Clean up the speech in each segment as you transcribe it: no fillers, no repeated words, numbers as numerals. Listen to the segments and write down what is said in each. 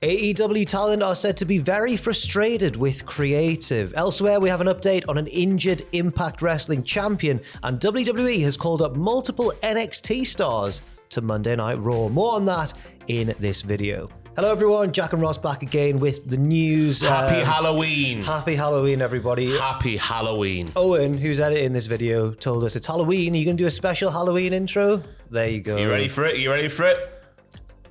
AEW talent are said to be very frustrated with creative. Elsewhere, we have an update on an injured Impact Wrestling champion, and WWE has called up multiple NXT stars to Monday Night Raw. More on that in this video. Hello everyone, Jack and Ross back again with the news. Happy Halloween. Happy Halloween, everybody. Happy Halloween. Owen, who's editing this video, told us it's Halloween. Are you going to do a special Halloween intro? There you go. You ready for it? You ready for it?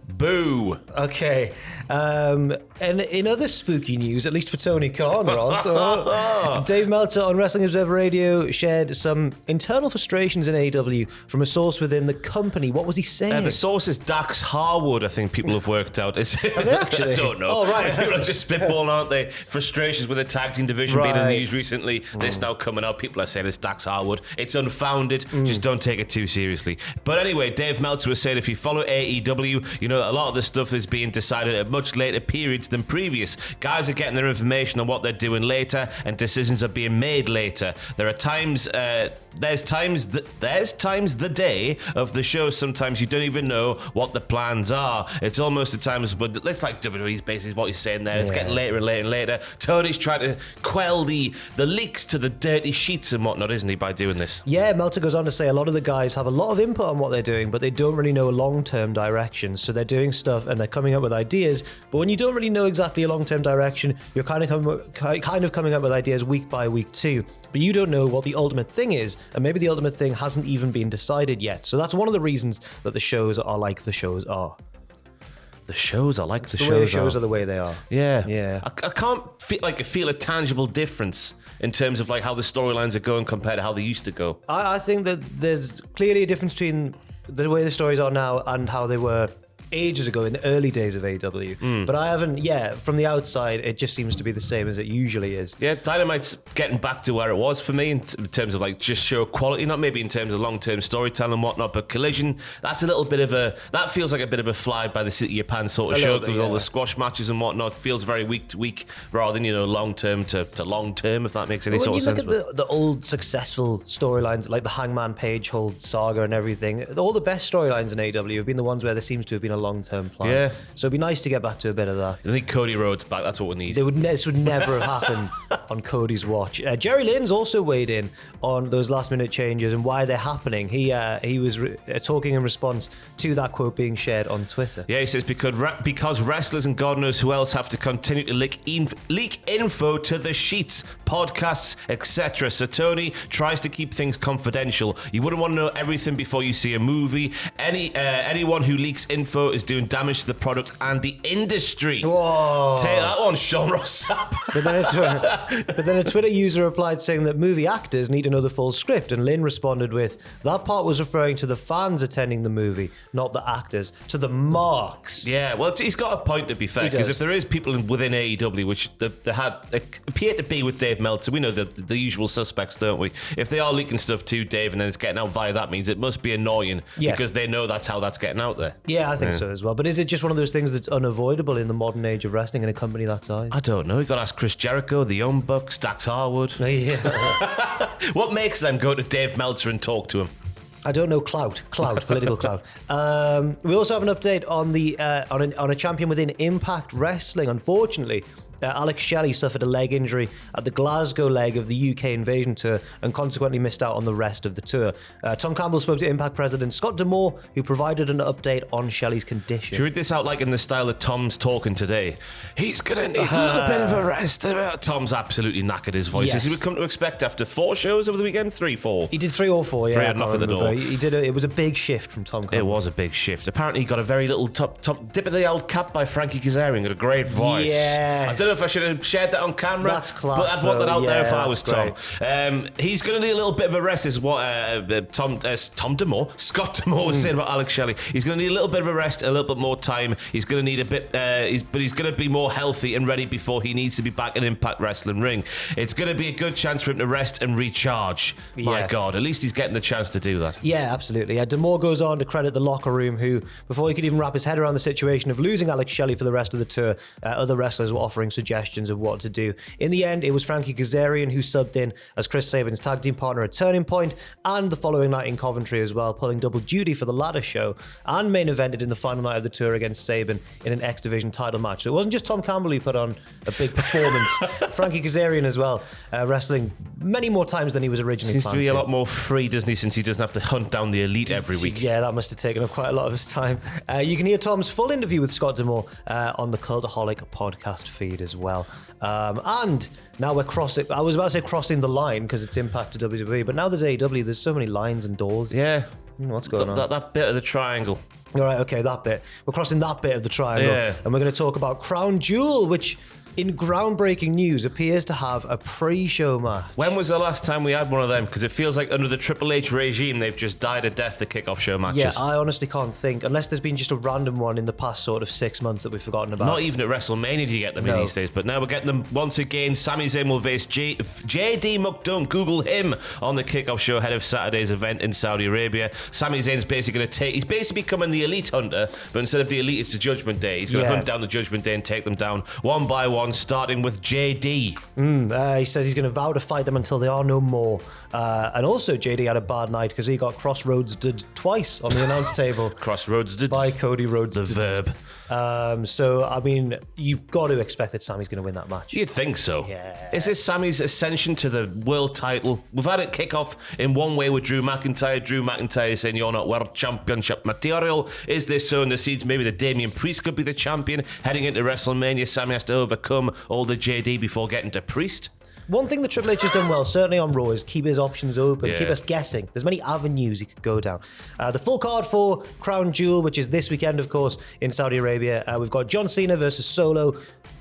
Boo. Okay. And in other spooky news, at least for Tony Khan, Ross, Dave Meltzer on Wrestling Observer Radio shared some internal frustrations in AEW from a source within the company. What was he saying? The source is Dax Harwood, I think people have worked out. Are they actually? I don't know. Oh, right. People are just spitballing, aren't they? Frustrations with the tag team division being in the news recently. This now coming out. People are saying it's Dax Harwood. It's unfounded. Just don't take it too seriously. But anyway, Dave Meltzer was saying if you follow AEW, you know, a lot of the stuff is being decided at much later periods than previous. Guys are getting their information on what they're doing later, and decisions are being made later. There are times, there's times the day of the show. Sometimes you don't even know what the plans are. It's almost at times, but it's like WWE's basically what he's saying there. It's getting later and later and later. Tony's trying to quell the leaks to the dirty sheets and whatnot, isn't he, by doing this? Yeah, Meltzer goes on to say a lot of the guys have a lot of input on what they're doing, but they don't really know a long-term direction. So they're doing stuff and they're coming up with ideas, but when you don't really know exactly a long-term direction, you're kind of coming up with ideas week by week too. But you don't know what the ultimate thing is, and maybe the ultimate thing hasn't even been decided yet. So that's one of the reasons that the shows are like the shows are. The shows are like the way the shows are the way they are. Yeah. I can't feel a tangible difference in terms of like how the storylines are going compared to how they used to go. I think that there's clearly a difference between the way the stories are now and how they were ages ago in the early days of AEW. But I haven't, from the outside, it just seems to be the same as it usually is. Yeah, Dynamite's getting back to where it was for me in terms of like just show quality, not maybe in terms of long-term storytelling and whatnot, but Collision, that feels like a bit of a fly by the seat of your pants sort of show, because all the squash matches and whatnot feels very week to week rather than, long-term to long-term, if that makes any sort of sense. When you look at the old successful storylines, like the Hangman Page whole saga and everything, all the best storylines in AEW have been the ones where there seems to have been a long-term plan. Yeah. So it'd be nice to get back to a bit of that. I think Cody Rhodes back, that's what we need. This would never have happened on Cody's watch. Jerry Lynn's also weighed in on those last-minute changes and why they're happening. He was talking in response to that quote being shared on Twitter. Yeah, he says, because wrestlers and God knows who else have to continue to leak info to the sheets, podcasts, etc. So Tony tries to keep things confidential. You wouldn't want to know everything before you see a movie. Anyone who leaks info is doing damage to the product and the industry. Whoa. Take that one, Sean Ross Sapp. But then a Twitter user replied saying that movie actors need to know the full script, and Lynn responded with, that part was referring to the fans attending the movie, not the actors, to the marks. Yeah, well, he's got a point, to be fair, because if there is people within AEW, which they appear to be with Dave Meltzer, we know the usual suspects, don't we? If they are leaking stuff to Dave and then it's getting out via that means it must be annoying, because they know that's how that's getting out there. Yeah, I think so as well. But is it just one of those things that's unavoidable in the modern age of wrestling in a company that size? I don't know. You got to ask Chris Jericho, the Young Bucks, Dax Harwood. Yeah. What makes them go to Dave Meltzer and talk to him? I don't know. Clout, political clout. We also have an update on on a champion within Impact Wrestling. Unfortunately, Alex Shelley suffered a leg injury at the Glasgow leg of the UK Invasion Tour and consequently missed out on the rest of the tour. Tom Campbell spoke to Impact President Scott D'Amore, who provided an update on Shelley's condition. Should we read this out like in the style that Tom's talking today? He's going to need a little bit of a rest. Tom's absolutely knackered his voice. Yes. As he would come to expect after 4 shows over the weekend? 3, 4? He did 3 or 4, yeah. 3 had knock at the door. It was a big shift from Tom Campbell. It was a big shift. Apparently he got a very little top dip of the old cap by Frankie Kazarian. Got a great voice. Yes. I don't know if I should have shared that on camera. That's class, but I'd want that out there if I was great. Tom. He's going to need a little bit of a rest, is what Scott D'Amore was saying about Alex Shelley. He's going to need a little bit of a rest, a little bit more time. He's going to need a bit, but he's going to be more healthy and ready before he needs to be back in Impact Wrestling ring. It's going to be a good chance for him to rest and recharge. My God, at least he's getting the chance to do that. Yeah, absolutely. D'Amore goes on to credit the locker room, who, before he could even wrap his head around the situation of losing Alex Shelley for the rest of the tour, other wrestlers were offering suggestions of what to do. In the end, it was Frankie Kazarian who subbed in as Chris Sabin's tag team partner at Turning Point, and the following night in Coventry as well, pulling double duty for the ladder show, and main evented in the final night of the tour against Sabin in an X Division title match. So it wasn't just Tom Campbell who put on a big performance. Frankie Kazarian as well, wrestling many more times than he was originally Seems planned to be a lot more free, doesn't he, since he doesn't have to hunt down the elite every week. Yeah, that must have taken up quite a lot of his time. You can hear Tom's full interview with Scott D'Amore on the Cultaholic podcast feed as well. And now we're crossing, I was about to say crossing the line because it's Impact to WWE, but now there's AEW, there's so many lines and doors. Yeah. What's going on? That bit of the triangle. All right, okay, that bit. We're crossing that bit of the triangle. Yeah. And we're going to talk about Crown Jewel, which in groundbreaking news appears to have a pre-show match. When was the last time we had one of them? Because it feels like under the Triple H regime, they've just died a death, the kickoff show matches. Yeah, I honestly can't think, unless there's been just a random one in the past sort of 6 months that we've forgotten about. Not even at WrestleMania do you get them in these days, but now we're getting them once again. Sami Zayn will face JD McDonough. Google him on the kickoff show ahead of Saturday's event in Saudi Arabia. Sami Zayn's basically going to he's basically becoming the elite hunter, but instead of the elite, it's the Judgment Day. He's going to hunt down the Judgment Day and take them down one by one, starting with JD. He says he's going to vow to fight them until they are no more. And also, JD had a bad night because he got crossroads-did twice on the announce table. Crossroads-did? By Cody Rhodes. The verb. So, I mean, you've got to expect that Sami's going to win that match. You'd think so. Yeah. Is this Sami's ascension to the world title? We've had it kick off in one way with Drew McIntyre. Drew McIntyre saying you're not world championship material. Is this sowing the seeds? Maybe the Damian Priest could be the champion. Heading into WrestleMania, Sami has to overcome all the JD before getting to Priest. One thing that Triple H has done well, certainly on Raw, is keep his options open, keep us guessing. There's many avenues he could go down. The full card for Crown Jewel, which is this weekend, of course, in Saudi Arabia. We've got John Cena versus Solo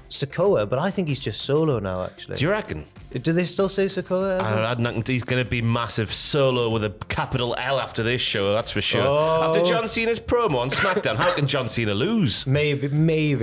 Sikoa, but I think he's just Solo now, actually. Do you reckon? Do they still say Sikoa? He's going to be massive Solo with a capital L after this show, that's for sure. After John Cena's promo on SmackDown, how can John Cena lose? Maybe,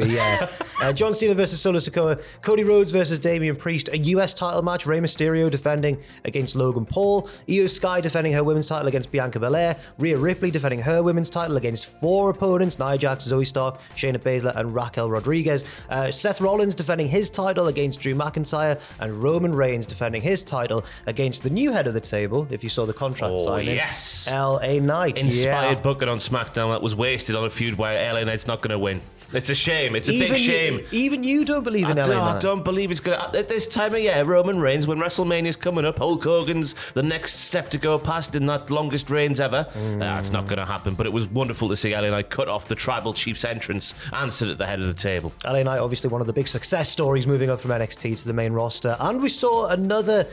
yeah. John Cena versus Solo Sikoa, Cody Rhodes versus Damian Priest, a US title match, Rey Mysterio defending against Logan Paul, Io Sky defending her women's title against Bianca Belair, Rhea Ripley defending her women's title against 4 opponents, Nia Jax, Zoe Stark, Shayna Baszler, and Raquel Rodriguez, Seth Rollins defending his title against Drew McIntyre, and Roman Reigns defending his title against the new head of the table, if you saw the contract signing. Yes. LA Knight. Inspired booking on SmackDown that was wasted on a feud where LA Knight's not going to win. It's a shame. It's a big shame. Even you don't believe in LA Knight. I don't believe it's going to... At this time of year, Roman Reigns, when WrestleMania's coming up, Hulk Hogan's the next step to go past in that longest reigns ever. It's not going to happen, but it was wonderful to see LA Knight cut off the Tribal Chief's entrance and sit at the head of the table. LA Knight, obviously one of the big success stories moving up from NXT to the main roster. And we saw another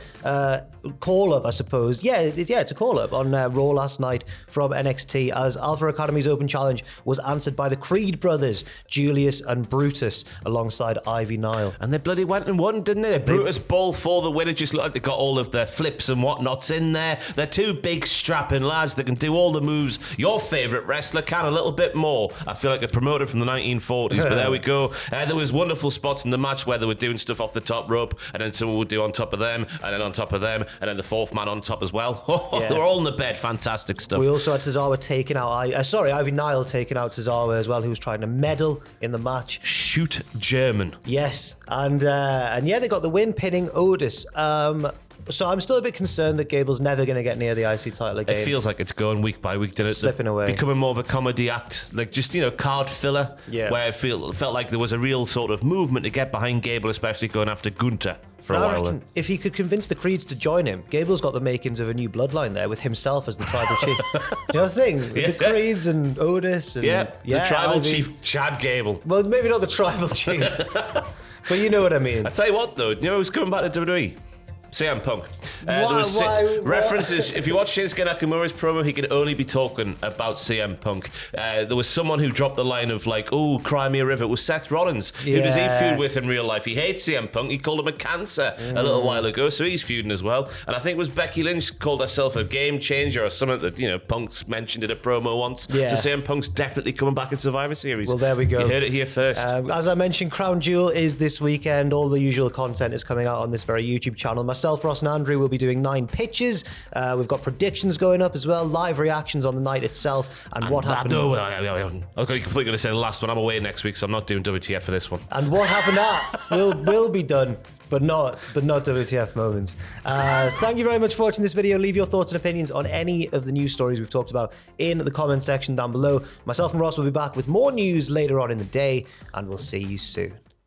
call-up, I suppose. Yeah, it's a call-up on Raw last night from NXT as Alpha Academy's open challenge was answered by the Creed brothers, Julius and Brutus, alongside Ivy Nile. And they bloody went and won, didn't they? Brutus ball for the win. It just looked like they got all of their flips and whatnots in there. They're two big strapping lads that can do all the moves your favourite wrestler can, a little bit more. I feel like a promoter from the 1940s, but there we go. There was wonderful spots in the match where they were doing stuff off the top rope, and then someone would do on top of them, and then on top of them, and then the fourth man on top as well. They were all in the bed. Fantastic stuff. We also had Tozawa taking out, Ivy Nile taking out Tozawa as well, who was trying to meddle in the match. Shoot German. Yes, and yeah, they got the win, pinning Otis. So I'm still a bit concerned that Gable's never going to get near the IC title again. It feels like it's going week by week, didn't it? Slipping away. Becoming more of a comedy act, like just, card filler, where it felt like there was a real sort of movement to get behind Gable, especially going after Gunther for a while. Reckon if he could convince the Creeds to join him, Gable's got the makings of a new bloodline there with himself as the tribal chief. You know the thing? With the Creeds and Otis and... the tribal chief, Chad Gable. Well, maybe not the tribal chief, but you know what I mean. I tell you what, though, who's coming back to WWE? CM Punk. Why? References. If you watch Shinsuke Nakamura's promo, he can only be talking about CM Punk. There was someone who dropped the line of like, "Oh, cry me a river." It was Seth Rollins. Who does he feud with in real life? He hates CM Punk. He called him a cancer a little while ago, so he's feuding as well. And I think it was Becky Lynch called herself a game changer or something that Punk's mentioned in a promo once. So CM Punk's definitely coming back in Survivor Series. Well, there we go. You heard it here first. As I mentioned, Crown Jewel is this weekend. All the usual content is coming out on this very YouTube channel. Myself, Ross and Andrew will be doing 9 pitches. We've got predictions going up as well, live reactions on the night itself, and what happened. No, I'm completely going to say the last one. I'm away next week, so I'm not doing WTF for this one. And what happened will be done. But not WTF moments. Thank you very much for watching this video. Leave your thoughts and opinions on any of the news stories we've talked about in the comment section down below. Myself and Ross will be back with more news later on in the day, and we'll see you soon.